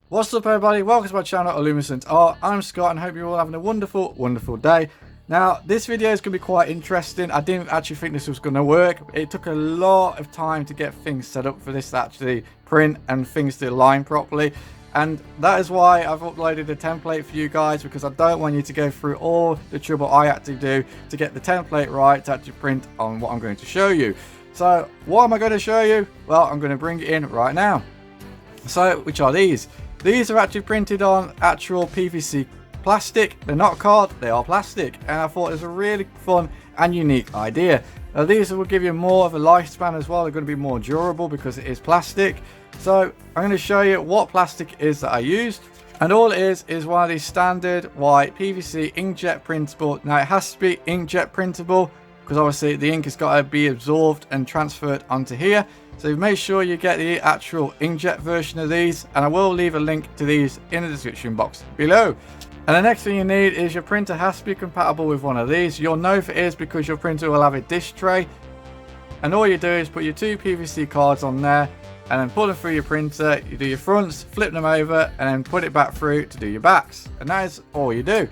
What's up everybody, welcome to my channel Ellumacent Art. I'm Scott and hope you're all having a wonderful day. Now this video is going to be quite interesting. I didn't actually think this was going to work. It took a lot of time to get things set up for this to actually print and things to align properly. And that is why I've uploaded a template for you guys, because I don't want you to go through all the trouble I had to do to get the template right to actually print on what I'm going to show you. So what am I going to show you? Well, I'm going to bring it in right now. So which are these? These are actually printed on actual PVC plastic. They're not card, they are plastic. And I thought it was a really fun and unique idea. Now these will give you more of a lifespan as well. They're going to be more durable because it is plastic. So I'm going to show you what plastic it is that I used. And all it is one of these standard white PVC inkjet printable. Now it has to be inkjet printable, because obviously the ink has got to be absorbed and transferred onto here. So make sure you get the actual inkjet version of these, and I will leave a link to these in the description box below. And the next thing you need is your printer has to be compatible with one of these. You'll know if it is because your printer will have a dish tray. And all you do is put your two PVC cards on there and then pull them through your printer. You do your fronts, flip them over, and then put it back through to do your backs. And that is all you do.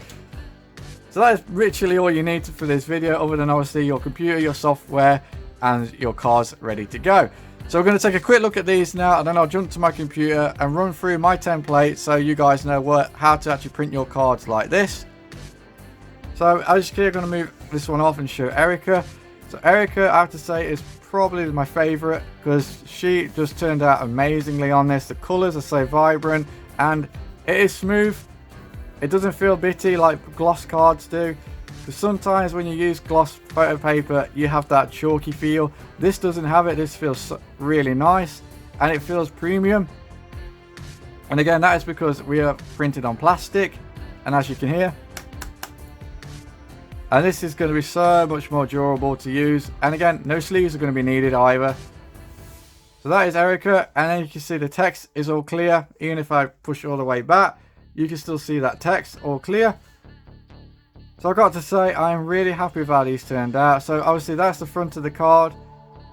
So that is literally all you need for this video, other than obviously your computer, your software, and your cards ready to go. So we're going to take a quick look at these now, and then I'll jump to my computer and run through my template so you guys know how to actually print your cards like this. So as you can, I'm going to move this one off and show Erica. So Erica, I have to say, is probably my favorite because she just turned out amazingly on this. The colors are so vibrant and it is smooth. It doesn't feel bitty like gloss cards do. Because sometimes when you use gloss photo paper, you have that chalky feel. This doesn't have it. This feels really nice and it feels premium. And again, that is because we are printed on plastic, and as you can hear, and this is going to be so much more durable to use. And again, no sleeves are going to be needed either. So that is Erica, and then you can see the text is all clear. Even if I push all the way back, you can still see that text all clear. So I've got to say, I'm really happy with how these turned out. So obviously that's the front of the card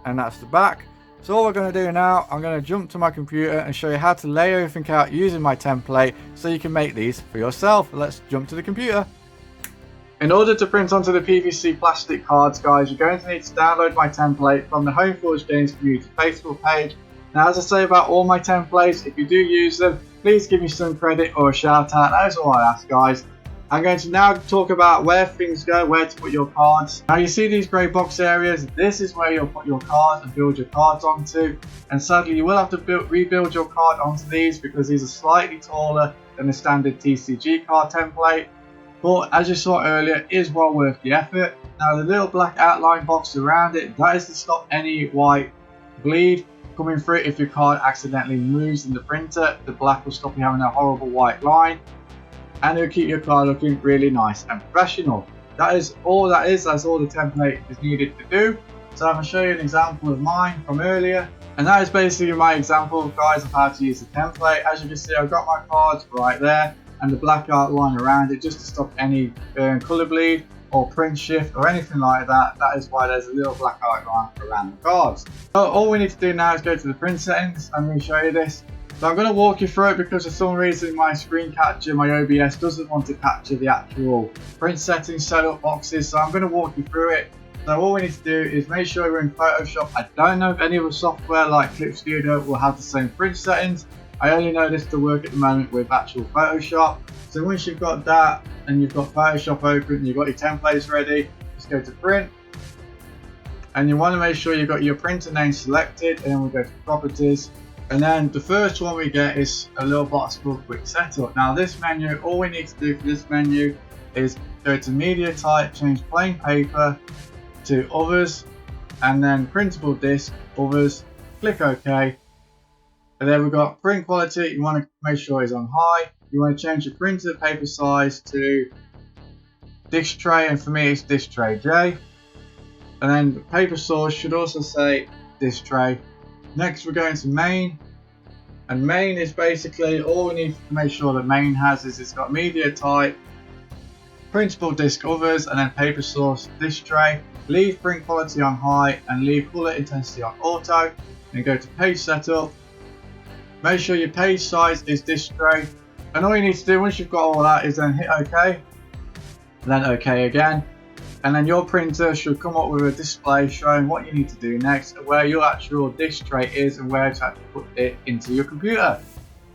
and that's the back. So all we're going to do now, I'm going to jump to my computer and show you how to lay everything out using my template so you can make these for yourself. Let's jump to the computer. In order to print onto the PVC plastic cards, guys, you're going to need to download my template from the Homeforge Games community Facebook page. Now, as I say about all my templates, if you do use them, please give me some credit or a shout out. That is all I ask, guys. I'm going to now talk about where things go, where to put your cards. Now you see these grey box areas, this is where you'll put your cards and build your cards onto. And sadly you will have to rebuild your card onto these because these are slightly taller than the standard TCG card template. But as you saw earlier, it is well worth the effort. Now the little black outline box around it, that is to stop any white bleed coming through. If your card accidentally moves in the printer, the black will stop you having a horrible white line. And it'll keep your card looking really nice and professional. That is all that's all the template is needed to do. So I'm going to show you an example of mine from earlier. And that is basically my example, guys, of how to use the template. As you can see, I've got my cards right there and the black outline around it just to stop any colour bleed or print shift or anything like that. That is why there's a little black outline around the cards. So all we need to do now is go to the print settings. I'm going to show you this. So I'm going to walk you through it because for some reason my screen capture, my OBS doesn't want to capture the actual print settings setup boxes. So I'm going to walk you through it. So all we need to do is make sure you're in Photoshop. I don't know if any other software like Clip Studio will have the same print settings. I only know this to work at the moment with actual Photoshop. So once you've got that and you've got Photoshop open and you've got your templates ready, just go to print. And you want to make sure you've got your printer name selected, and then we go to properties. And then the first one we get is a little box called Quick Setup. Now this menu, all we need to do for this menu is go to media type, change plain paper to others, and then printable disc, others, click OK. And then we've got print quality, you want to make sure it's on high. You want to change your printer paper size to disk tray, and for me it's disk tray J. And then the paper source should also say disk tray. Next we're going to main, and main is basically all we need to make sure that main has is it's got media type, printable disk others, and then paper source disk tray. Leave print quality on high and leave color intensity on auto, and go to page setup. Make sure your page size is this straight, and all you need to do once you've got all that is then hit OK, then OK again, and then your printer should come up with a display showing what you need to do next, where your actual disk tray is and where to actually put it into your computer.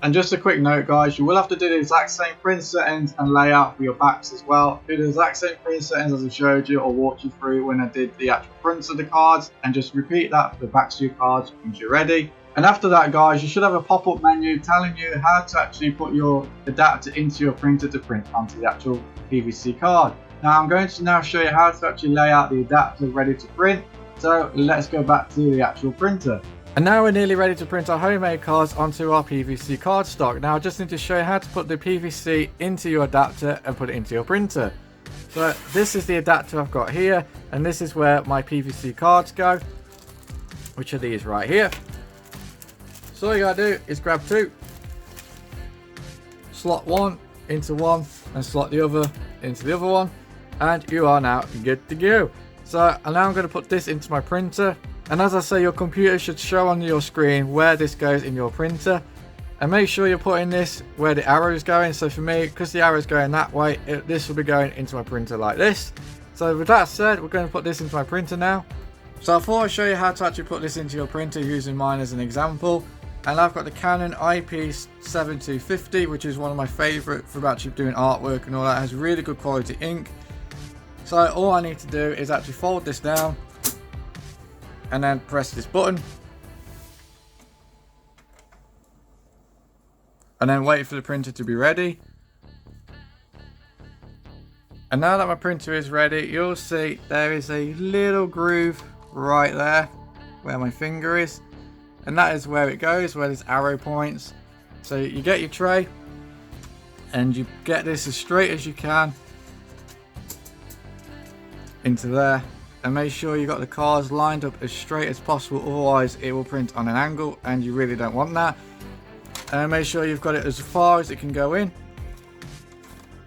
And just a quick note guys, you will have to do the exact same print settings and layout for your backs as well. Do the exact same print settings as I showed you or walked you through when I did the actual fronts of the cards, and just repeat that for the backs of your cards once you're ready. And after that guys, you should have a pop-up menu telling you how to actually put your adapter into your printer to print onto the actual PVC card. Now I'm going to now show you how to actually lay out the adapter ready to print. So let's go back to the actual printer. And now we're nearly ready to print our homemade cards onto our PVC cardstock. Now I just need to show you how to put the PVC into your adapter and put it into your printer. So this is the adapter I've got here, and this is where my PVC cards go, which are these right here. So all you gotta do is grab two, slot one into one and slot the other into the other one, and you are now good to go. So now I'm going to put this into my printer, and as I say, your computer should show on your screen where this goes in your printer, and make sure you're putting this where the arrow is going. So for me, because the arrow is going that way, this will be going into my printer like this. So with that said, we're going to put this into my printer now. So I thought I'd show you how to actually put this into your printer using mine as an example. And I've got the Canon IP7250, which is one of my favourite for actually doing artwork and all that. It has really good quality ink. So all I need to do is actually fold this down and then press this button. And then wait for the printer to be ready. And now that my printer is ready, you'll see there is a little groove right there where my finger is. And that is where it goes, where this arrow points. So you get your tray and you get this as straight as you can into there, and make sure you got the cards lined up as straight as possible, otherwise it will print on an angle and you really don't want that. And make sure you've got it as far as it can go in,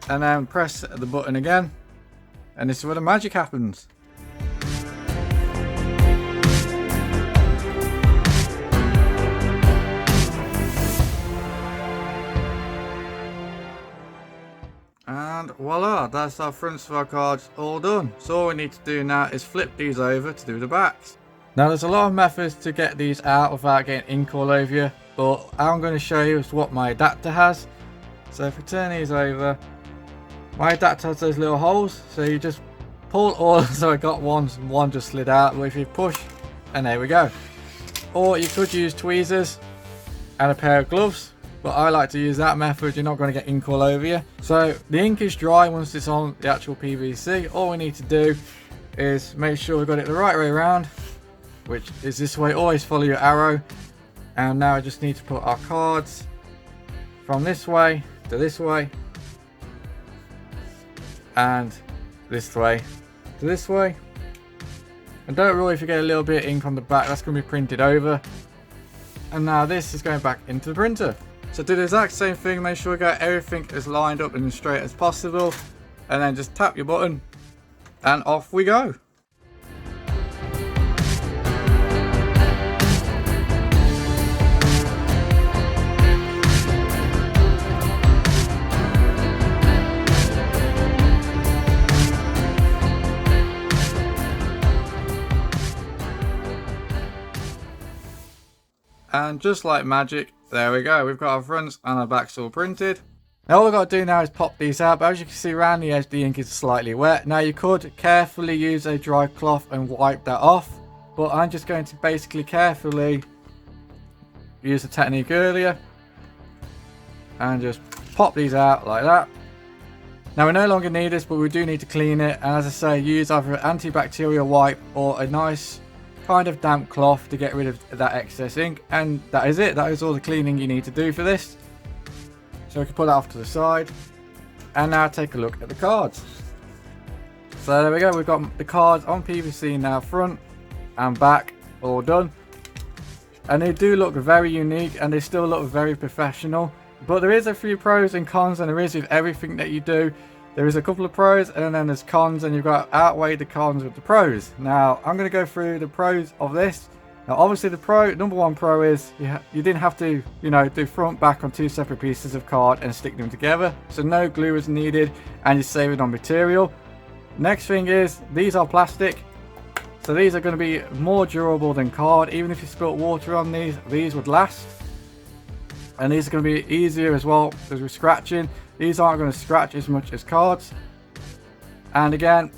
and then press the button again, and this is where the magic happens. And voila, that's our fronts of our cards all done. So all we need to do now is flip these over to do the backs. Now there's a lot of methods to get these out without getting ink all over you, but I'm going to show you is what my adapter has. So if we turn these over, my adapter has those little holes, so you just pull all, so I got one just slid out, but if you push, and there we go. Or you could use tweezers and a pair of gloves. But I like to use that method. You're not going to get ink all over you. So the ink is dry once it's on the actual PVC. All we need to do is make sure we've got it the right way around, which is this way. Always follow your arrow. And now I just need to put our cards from this way to this way, and this way to this way. And don't worry if you get a little bit of ink on the back, that's going to be printed over. And now this is going back into the printer. So do the exact same thing, make sure you got everything as lined up and as straight as possible, and then just tap your button and off we go. And just like magic, there we go, we've got our fronts and our backs all printed. Now all we've got to do now is pop these out, but as you can see around the edge the ink is slightly wet. Now you could carefully use a dry cloth and wipe that off, but I'm just going to basically carefully use the technique earlier and just pop these out like that. Now we no longer need this, but we do need to clean it, and as I say, use either an antibacterial wipe or a nice kind of damp cloth to get rid of that excess ink, and that is it. That is all the cleaning you need to do for this. So we can put that off to the side, and now take a look at the cards. So there we go, we've got the cards on PVC now, front and back all done, and they do look very unique and they still look very professional. But there is a few pros and cons, and there is with everything that you do. There is a couple of pros and then there's cons, and you've got to outweigh the cons with the pros. Now I'm going to go through the pros of this Now obviously the number one pro is you didn't have to, you know, do front back on 2 separate pieces of card and stick them together, so no glue is needed and you're saving on material. Next thing is these are plastic, so these are going to be more durable than card. Even if you spilt water on these would last. And these are going to be easier as well as with scratching. These aren't going to scratch as much as cards. And again,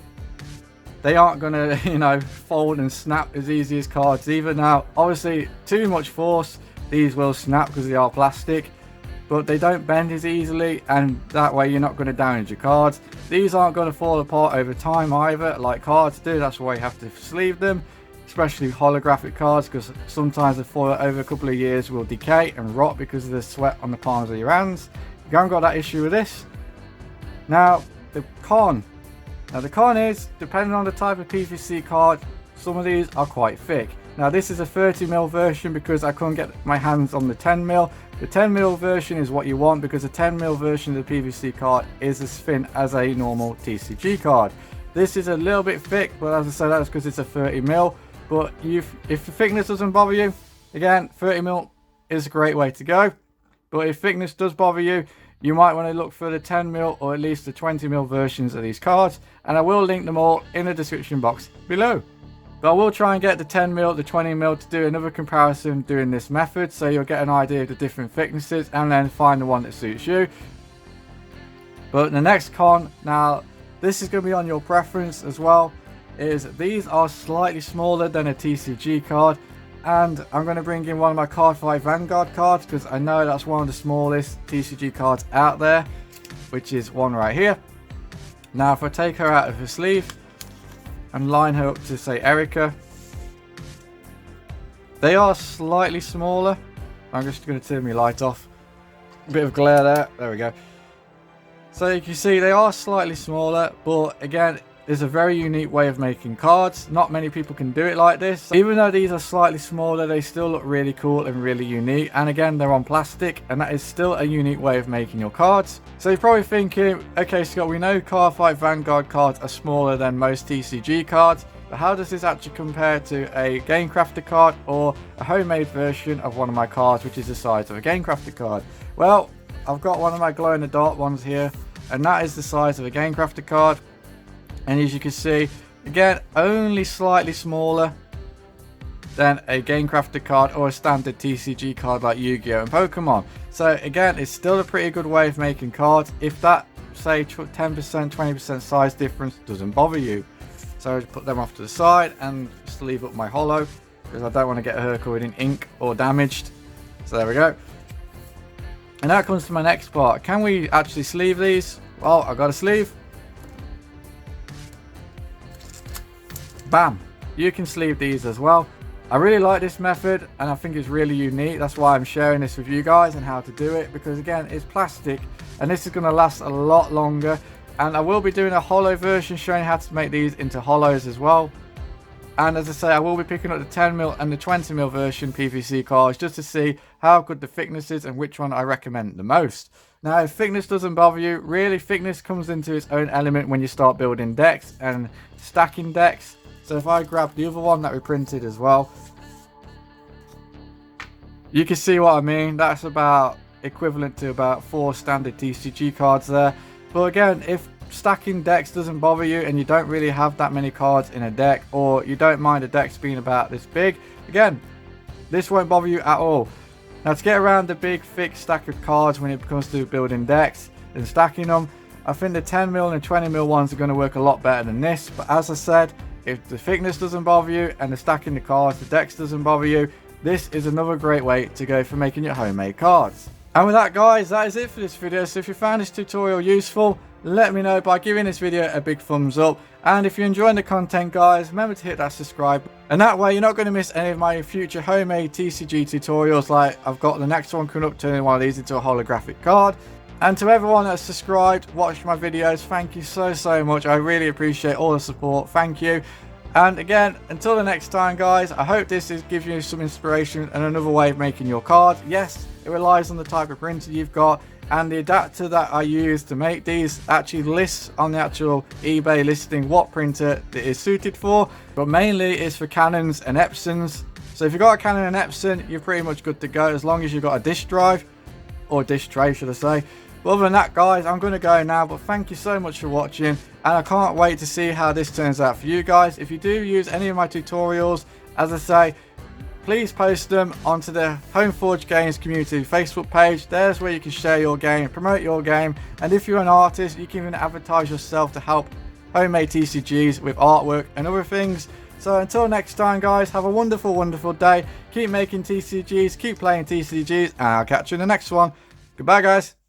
they aren't going to, you know, fold and snap as easy as cards either. Now, obviously, too much force, these will snap because they are plastic. But they don't bend as easily, and that way you're not going to damage your cards. These aren't going to fall apart over time either, like cards do. That's why you have to sleeve them. Especially holographic cards, because sometimes the foil over a couple of years will decay and rot because of the sweat on the palms of your hands. You haven't got that issue with this. Now the con is, depending on the type of PVC card, some of these are quite thick. Now this is a 30mm version because I couldn't get my hands on the 10mm. The 10mm version is what you want because the 10mm version of the PVC card is as thin as a normal TCG card. This is a little bit thick, but as I said, that's because it's a 30mm. But if the thickness doesn't bother you, again, 30mm is a great way to go. But if thickness does bother you, you might want to look for the 10mm or at least the 20mm versions of these cards. And I will link them all in the description box below. But I will try and get the 10mm, the 20mm to do another comparison doing this method. So you'll get an idea of the different thicknesses and then find the one that suits you. But the next con, now this is going to be on your preference as well, is these are slightly smaller than a TCG card, and I'm going to bring in one of my Card Fight Vanguard cards because I know that's one of the smallest TCG cards out there, which is one right here. Now if I take her out of her sleeve and line her up to say Erica, they are slightly smaller. I'm just going to turn my light off, a bit of glare there we go. So you can see they are slightly smaller, but again, it's a very unique way of making cards. Not many people can do it like this. Even though these are slightly smaller, they still look really cool and really unique. And again, they're on plastic, and that is still a unique way of making your cards. So you're probably thinking, okay Scott, we know Card Fight Vanguard cards are smaller than most TCG cards, but how does this actually compare to a Game Crafter card or a homemade version of one of my cards, which is the size of a Game Crafter card? Well, I've got one of my glow in the dark ones here, and that is the size of a Game Crafter card. And as you can see, again, only slightly smaller than a Game Crafter card or a standard TCG card like Yu-Gi-Oh! And Pokemon. So again, it's still a pretty good way of making cards if that, say, 10%, 20% size difference doesn't bother you. So I just put them off to the side and sleeve up my hollow because I don't want to get her covered in ink or damaged. So there we go. And that comes to my next part. Can we actually sleeve these? Well, I've got a sleeve. Bam, you can sleeve these as well. I really like this method and I think it's really unique. That's why I'm sharing this with you guys and how to do it, because again, it's plastic and this is going to last a lot longer. And I will be doing a hollow version showing how to make these into hollows as well. And as I say, I will be picking up the 10mm and the 20mm version PVC cards just to see how good the thickness is and which one I recommend the most. Now, if thickness doesn't bother you, really thickness comes into its own element when you start building decks and stacking decks. So if I grab the other one that we printed as well, you can see what I mean. That's about equivalent to about 4 standard TCG cards there. But again, if stacking decks doesn't bother you and you don't really have that many cards in a deck, or you don't mind the decks being about this big, again, this won't bother you at all. Now to get around the big thick stack of cards when it comes to building decks and stacking them, I think the 10mm and 20mm ones are going to work a lot better than this. But as I said, if the thickness doesn't bother you and the stacking the cards, the decks doesn't bother you, this is another great way to go for making your homemade cards. And with that guys, that is it for this video. So if you found this tutorial useful, let me know by giving this video a big thumbs up. And if you're enjoying the content guys, remember to hit that subscribe. And that way you're not going to miss any of my future homemade TCG tutorials. Like I've got the next one coming up, turning one of these into a holographic card. And to everyone that's subscribed, watched my videos, thank you so much. I really appreciate all the support. Thank you. And again, until the next time guys, I hope this gives you some inspiration and another way of making your cards. Yes, it relies on the type of printer you've got, and the adapter that I use to make these actually lists on the actual eBay listing what printer it is suited for, but mainly it's for Canons and Epsons. So if you've got a Canon and Epson, you're pretty much good to go, as long as you've got a disk drive, or disk tray should I say. But other than that guys, I'm going to go now, but thank you so much for watching, and I can't wait to see how this turns out for you guys. If you do use any of my tutorials, as I say, please post them onto the Homeforge Games community Facebook page. There's where you can share your game, promote your game, and if you're an artist, you can even advertise yourself to help homemade TCGs with artwork and other things. So until next time guys, have a wonderful, wonderful day. Keep making TCGs, keep playing TCGs, and I'll catch you in the next one. Goodbye guys.